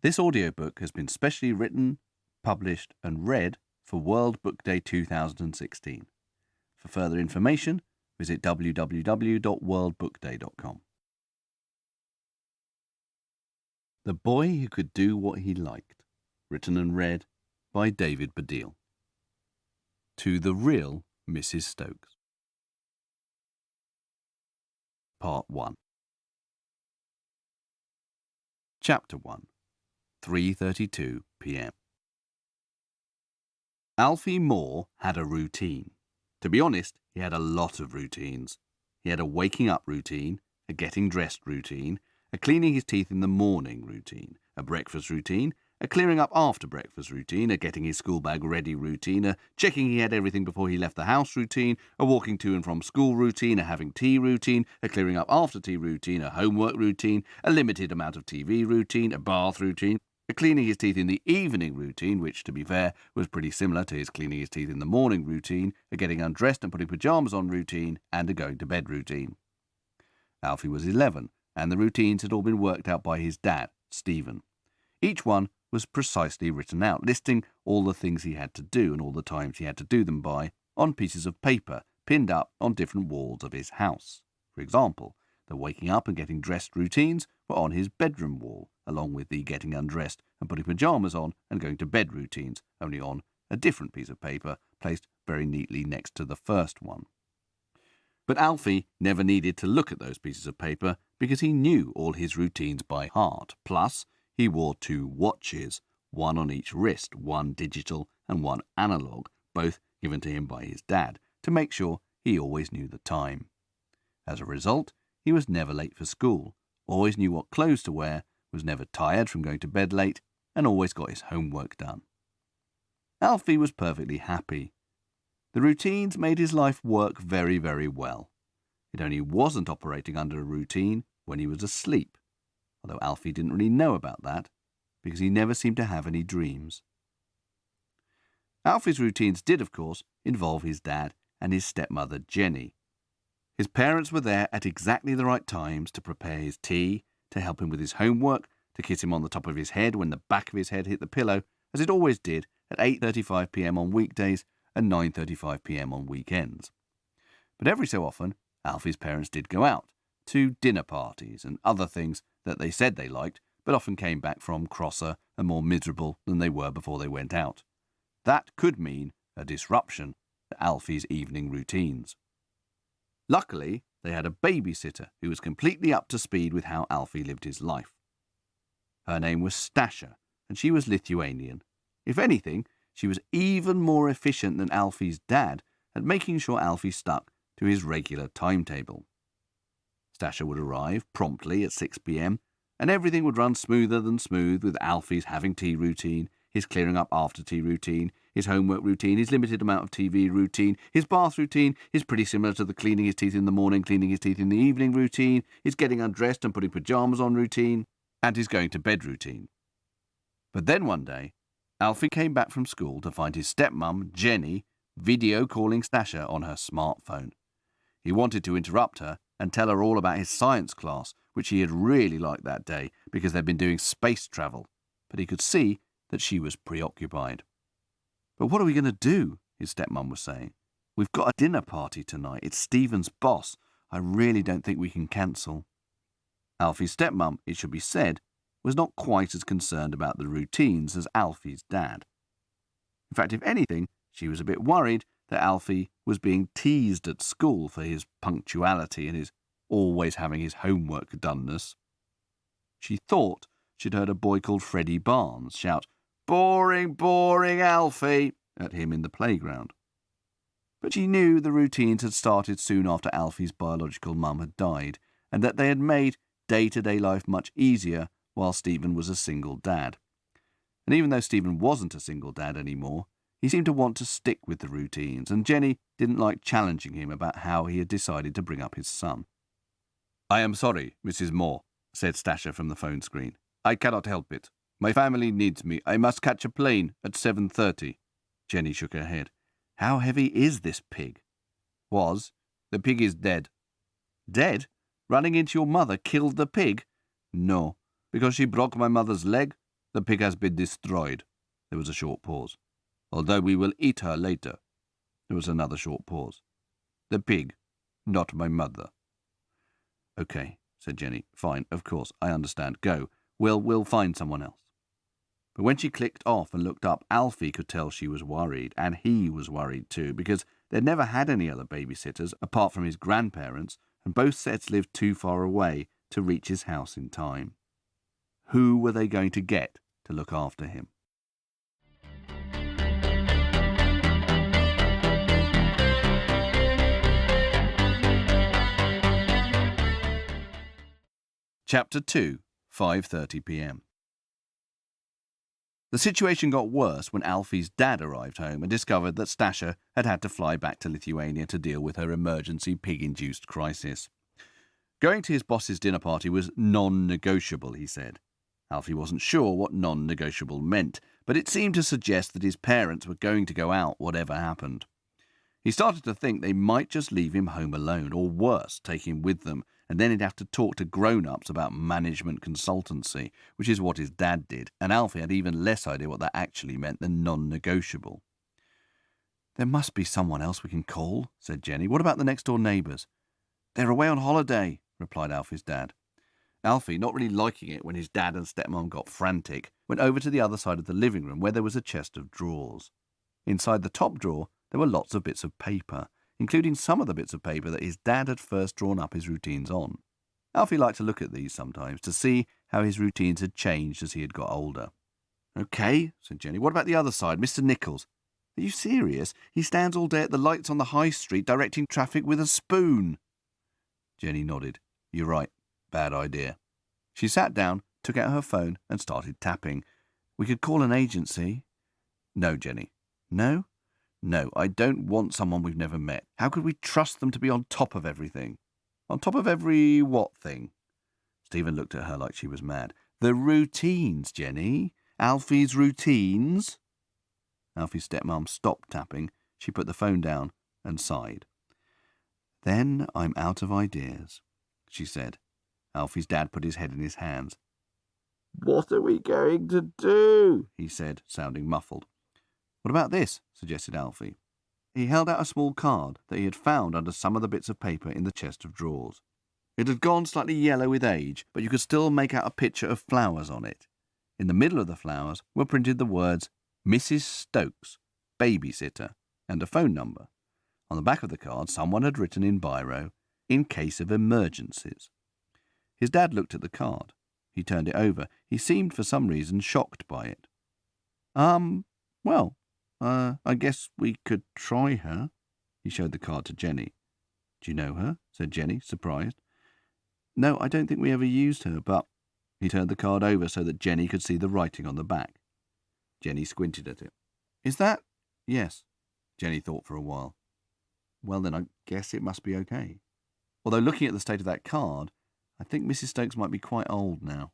This audiobook has been specially written, published and read for World Book Day 2016. For further information, visit www.worldbookday.com. The Boy Who Could Do What He Liked, written and read by David Baddiel. To the Real Mrs Stokes. Part 1. Chapter 1. 3:32 p.m. Alfie Moore had a routine. To be honest, he had a lot of routines. He had a waking up routine, a getting dressed routine, a cleaning his teeth in the morning routine, a breakfast routine, a clearing up after breakfast routine, a getting his school bag ready routine, a checking he had everything before he left the house routine, a walking to and from school routine, a having tea routine, a clearing up after tea routine, a homework routine, a limited amount of TV routine, a bath routine, a cleaning his teeth in the evening routine, which, to be fair, was pretty similar to his cleaning his teeth in the morning routine, a getting undressed and putting pyjamas on routine, and a going to bed routine. Alfie was 11, and the routines had all been worked out by his dad, Stephen. Each one was precisely written out, listing all the things he had to do and all the times he had to do them by, on pieces of paper pinned up on different walls of his house. For example, the waking up and getting dressed routines were on his bedroom wall, along with the getting undressed and putting pyjamas on and going to bed routines, only on a different piece of paper placed very neatly next to the first one. But Alfie never needed to look at those pieces of paper because he knew all his routines by heart. Plus, he wore 2 watches, one on each wrist, one digital and one analog, both given to him by his dad, to make sure he always knew the time. As a result, he was never late for school, always knew what clothes to wear, was never tired from going to bed late, and always got his homework done. Alfie was perfectly happy. The routines made his life work very, very well. It only wasn't operating under a routine when he was asleep, although Alfie didn't really know about that, because he never seemed to have any dreams. Alfie's routines did, of course, involve his dad and his stepmother, Jenny. His parents were there at exactly the right times to prepare his tea, to help him with his homework, to kiss him on the top of his head when the back of his head hit the pillow, as it always did at 8:35 p.m. on weekdays and 9:35 p.m. on weekends. But every so often, Alfie's parents did go out to dinner parties and other things that they said they liked, but often came back from crosser and more miserable than they were before they went out. That could mean a disruption to Alfie's evening routines. Luckily, they had a babysitter who was completely up to speed with how Alfie lived his life. Her name was Stasha, and she was Lithuanian. If anything, she was even more efficient than Alfie's dad at making sure Alfie stuck to his regular timetable. Stasha would arrive promptly at 6 p.m, and everything would run smoother than smooth with Alfie's having tea routine, his clearing up after tea routine, his homework routine, his limited amount of TV routine, his bath routine, his pretty similar to the cleaning his teeth in the morning, cleaning his teeth in the evening routine, his getting undressed and putting pyjamas on routine, and his going to bed routine. But then one day, Alfie came back from school to find his stepmum, Jenny, video calling Stasha on her smartphone. He wanted to interrupt her and tell her all about his science class, which he had really liked that day because they'd been doing space travel, but he could see that she was preoccupied. "But what are we going to do?" his stepmum was saying. "We've got a dinner party tonight. It's Stephen's boss. I really don't think we can cancel." Alfie's stepmum, it should be said, was not quite as concerned about the routines as Alfie's dad. In fact, if anything, she was a bit worried that Alfie was being teased at school for his punctuality and his always having his homework doneness. She thought she'd heard a boy called Freddie Barnes shout, "Boring, boring, Alfie," at him in the playground. But she knew the routines had started soon after Alfie's biological mum had died, and that they had made day-to-day life much easier while Stephen was a single dad. And even though Stephen wasn't a single dad anymore, he seemed to want to stick with the routines, and Jenny didn't like challenging him about how he had decided to bring up his son. "I am sorry, Mrs. Moore," said Stasha from the phone screen. "I cannot help it. My family needs me. I must catch a plane at 7:30. Jenny shook her head. "How heavy is this pig?" "Was. The pig is dead." "Dead? Running into your mother killed the pig?" "No, because she broke my mother's leg. The pig has been destroyed. There was a short pause. Although we will eat her later. There was another short pause. The pig, not my mother. Okay, said Jenny. Fine, of course, I understand. Go. We'll find someone else. But when she clicked off and looked up, Alfie could tell she was worried, and he was worried too, because they'd never had any other babysitters apart from his grandparents, and both sets lived too far away to reach his house in time. Who were they going to get to look after him? Chapter 2, 5:30 p.m. The situation got worse when Alfie's dad arrived home and discovered that Stasha had had to fly back to Lithuania to deal with her emergency pig-induced crisis. Going to his boss's dinner party was non-negotiable, he said. Alfie wasn't sure what non-negotiable meant, but it seemed to suggest that his parents were going to go out whatever happened. He started to think they might just leave him home alone, or worse, take him with them, and then he'd have to talk to grown-ups about management consultancy, which is what his dad did, and Alfie had even less idea what that actually meant than non-negotiable. There must be someone else we can call, said Jenny. What about the next-door neighbours? They're away on holiday, replied Alfie's dad. Alfie, not really liking it when his dad and stepmom got frantic, went over to the other side of the living room where there was a chest of drawers. Inside the top drawer, there were lots of bits of paper, including some of the bits of paper that his dad had first drawn up his routines on. Alfie liked to look at these sometimes to see how his routines had changed as he had got older. OK, said Jenny. What about the other side, Mr. Nichols? Are you serious? He stands all day at the lights on the high street directing traffic with a spoon. Jenny nodded. You're right. Bad idea. She sat down, took out her phone and started tapping. We could call an agency. No, Jenny. No? No, I don't want someone we've never met. How could we trust them to be on top of everything? On top of every what thing? Stephen looked at her like she was mad. The routines, Jenny. Alfie's routines. Alfie's stepmom stopped tapping. She put the phone down and sighed. Then I'm out of ideas, she said. Alfie's dad put his head in his hands. What are we going to do? He said, sounding muffled. What about this? Suggested Alfie. He held out a small card that he had found under some of the bits of paper in the chest of drawers. It had gone slightly yellow with age, but you could still make out a picture of flowers on it. In the middle of the flowers were printed the words Mrs Stokes, babysitter, and a phone number. On the back of the card, someone had written in biro, in case of emergencies. His dad looked at the card. He turned it over. He seemed, for some reason, shocked by it. I guess we could try her. He showed the card to Jenny. Do you know her? Said Jenny, surprised. No, I don't think we ever used her, but... He turned the card over so that Jenny could see the writing on the back. Jenny squinted at it. Is that? Yes. Jenny thought for a while. Well, then I guess it must be okay. Although looking at the state of that card, I think Mrs Stokes might be quite old now.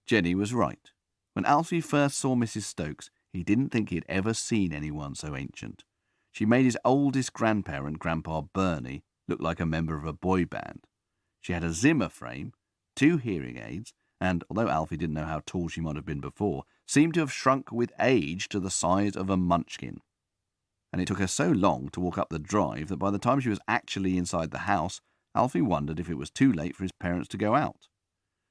Jenny was right. When Alfie first saw Mrs Stokes, he didn't think he had ever seen anyone so ancient. She made his oldest grandparent, Grandpa Bernie, look like a member of a boy band. She had a Zimmer frame, 2 hearing aids, and, although Alfie didn't know how tall she might have been before, seemed to have shrunk with age to the size of a munchkin. And it took her so long to walk up the drive that by the time she was actually inside the house, Alfie wondered if it was too late for his parents to go out.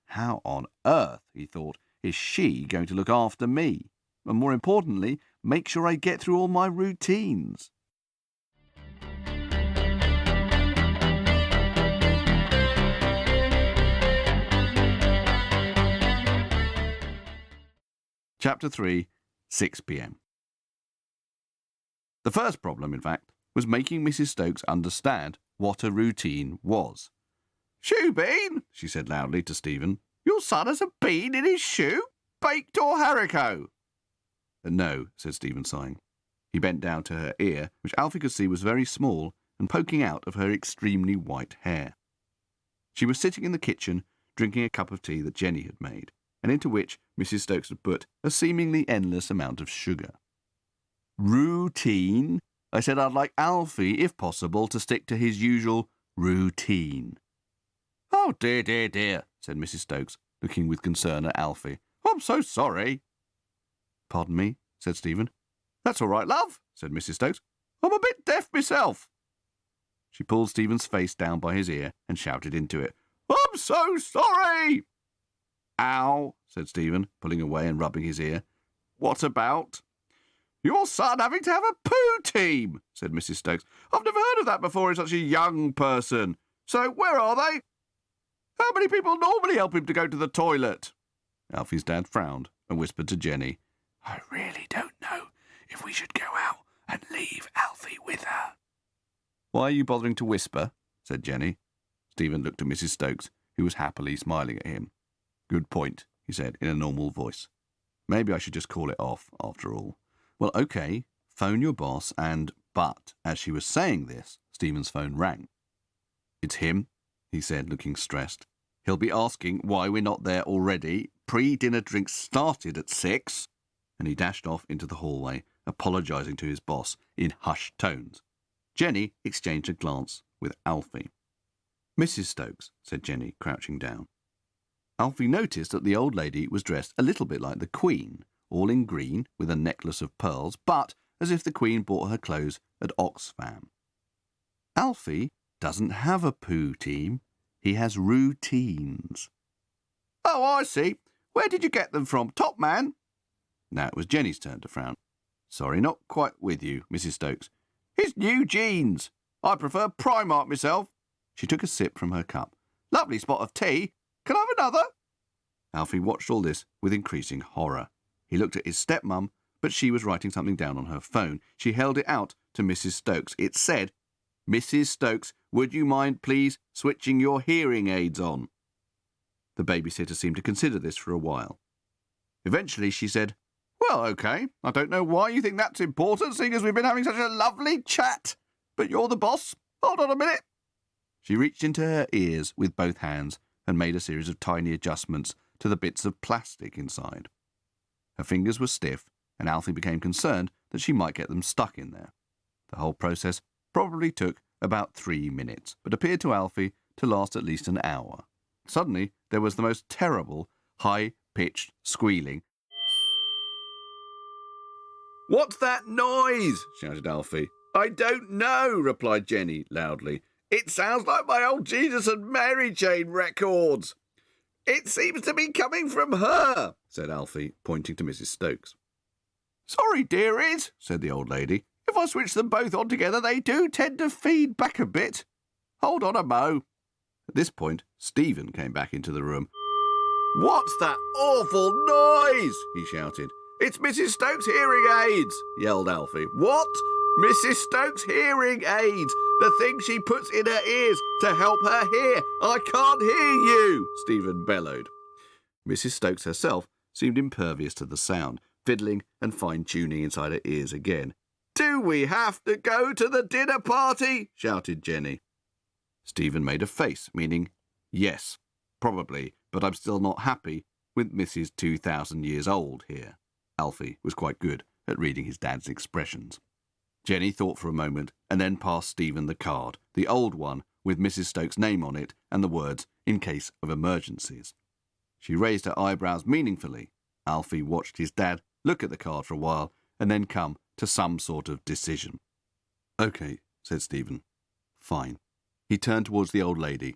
How on earth, he thought, is she going to look after me? And more importantly, make sure I get through all my routines? Chapter 3, 6 p.m. The first problem, in fact, was making Mrs Stokes understand what a routine was. Shoe bean, she said loudly to Stephen. Your son has a bean in his shoe? Baked or haricot? No, said Stephen, sighing. He bent down to her ear, which Alfie could see was very small and poking out of her extremely white hair. She was sitting in the kitchen, drinking a cup of tea that Jenny had made, and into which Mrs Stokes had put a seemingly endless amount of sugar. Routine? I said I'd like Alfie, if possible, to stick to his usual routine. Oh, dear, dear, dear, said Mrs Stokes, looking with concern at Alfie. What I'm so sorry. Pardon me, said Stephen. That's all right, love, said Mrs Stokes. I'm a bit deaf myself. She pulled Stephen's face down by his ear and shouted into it. I'm so sorry. Ow, said Stephen, pulling away and rubbing his ear. What about? Your son having to have a poo team, said Mrs Stokes. I've never heard of that before in such a young person. So where are they? How many people normally help him to go to the toilet? Alfie's dad frowned and whispered to Jenny, I really don't know if we should go out and leave Alfie with her. Why are you bothering to whisper? Said Jenny. Stephen looked at Mrs Stokes, who was happily smiling at him. Good point, he said in a normal voice. Maybe I should just call it off, after all. Well, OK, phone your boss and... But, as she was saying this, Stephen's phone rang. It's him, he said, looking stressed. He'll be asking why we're not there already. Pre-dinner drinks started at 6. And he dashed off into the hallway, apologising to his boss in hushed tones. Jenny exchanged a glance with Alfie. Mrs Stokes, said Jenny, crouching down. Alfie noticed that the old lady was dressed a little bit like the Queen, all in green with a necklace of pearls, but as if the Queen bought her clothes at Oxfam. Alfie doesn't have a poo team. He has routines. Oh, I see. Where did you get them from, Top Man? Now it was Jenny's turn to frown. Sorry, not quite with you, Mrs Stokes. His new jeans. I prefer Primark myself. She took a sip from her cup. Lovely spot of tea. Can I have another? Alfie watched all this with increasing horror. He looked at his stepmum, but she was writing something down on her phone. She held it out to Mrs Stokes. It said, Mrs Stokes, would you mind please switching your hearing aids on? The babysitter seemed to consider this for a while. Eventually she said, Well, OK, I don't know why you think that's important, seeing as we've been having such a lovely chat. But you're the boss. Hold on a minute. She reached into her ears with both hands and made a series of tiny adjustments to the bits of plastic inside. Her fingers were stiff, and Alfie became concerned that she might get them stuck in there. The whole process probably took about 3 minutes, but appeared to Alfie to last at least an hour. Suddenly, there was the most terrible, high-pitched squealing. What's that noise? Shouted Alfie. I don't know, replied Jenny loudly. It sounds like my old Jesus and Mary Chain records. It seems to be coming from her, said Alfie, pointing to Mrs Stokes. Sorry, dearies, said the old lady. If I switch them both on together, they do tend to feed back a bit. Hold on a mo. At this point, Stephen came back into the room. What's that awful noise? He shouted. It's Mrs Stokes' hearing aids, yelled Alfie. What? Mrs Stokes' hearing aids, the thing she puts in her ears to help her hear. I can't hear you, Stephen bellowed. Mrs Stokes herself seemed impervious to the sound, fiddling and fine-tuning inside her ears again. Do we have to go to the dinner party? Shouted Jenny. Stephen made a face, meaning, yes, probably, but I'm still not happy with Mrs 2,000 years old here. Alfie was quite good at reading his dad's expressions. Jenny thought for a moment and then passed Stephen the card, the old one with Mrs Stokes' name on it and the words, in case of emergencies. She raised her eyebrows meaningfully. Alfie watched his dad look at the card for a while and then come to some sort of decision. OK, said Stephen. Fine. He turned towards the old lady.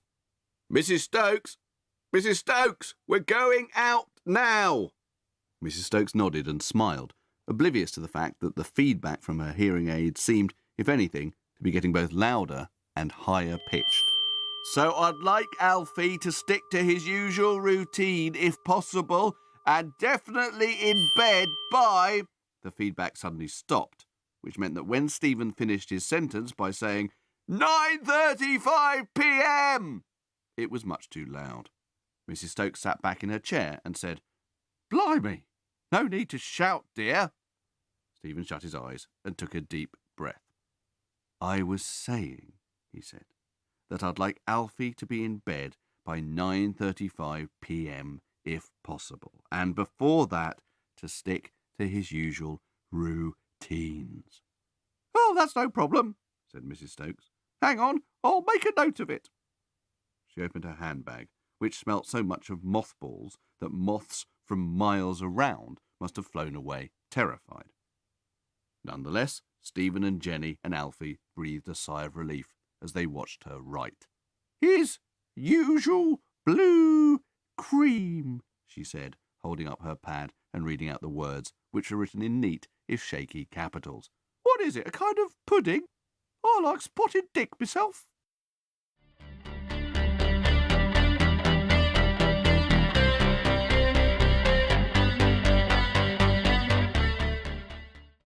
Mrs Stokes! Mrs Stokes! We're going out now! Mrs Stokes nodded and smiled, oblivious to the fact that the feedback from her hearing aid seemed, if anything, to be getting both louder and higher pitched. So I'd like Alfie to stick to his usual routine, if possible, and definitely in bed by... The feedback suddenly stopped, which meant that when Stephen finished his sentence by saying, 9:35 p.m, it was much too loud. Mrs Stokes sat back in her chair and said, Blimey, no need to shout, dear. Stephen shut his eyes and took a deep breath. I was saying, he said, that I'd like Alfie to be in bed by 9:35 p.m, if possible, and before that to stick to his usual routines. Oh, that's no problem, said Mrs Stokes. Hang on, I'll make a note of it. She opened her handbag, which smelt so much of mothballs that moths from miles around must have flown away terrified. Nonetheless, Stephen and Jenny and Alfie breathed a sigh of relief as they watched her write. "His usual blue cream," she said, holding up her pad and reading out the words, which were written in neat, if shaky, capitals. "What is it, a kind of pudding? I like spotted dick myself."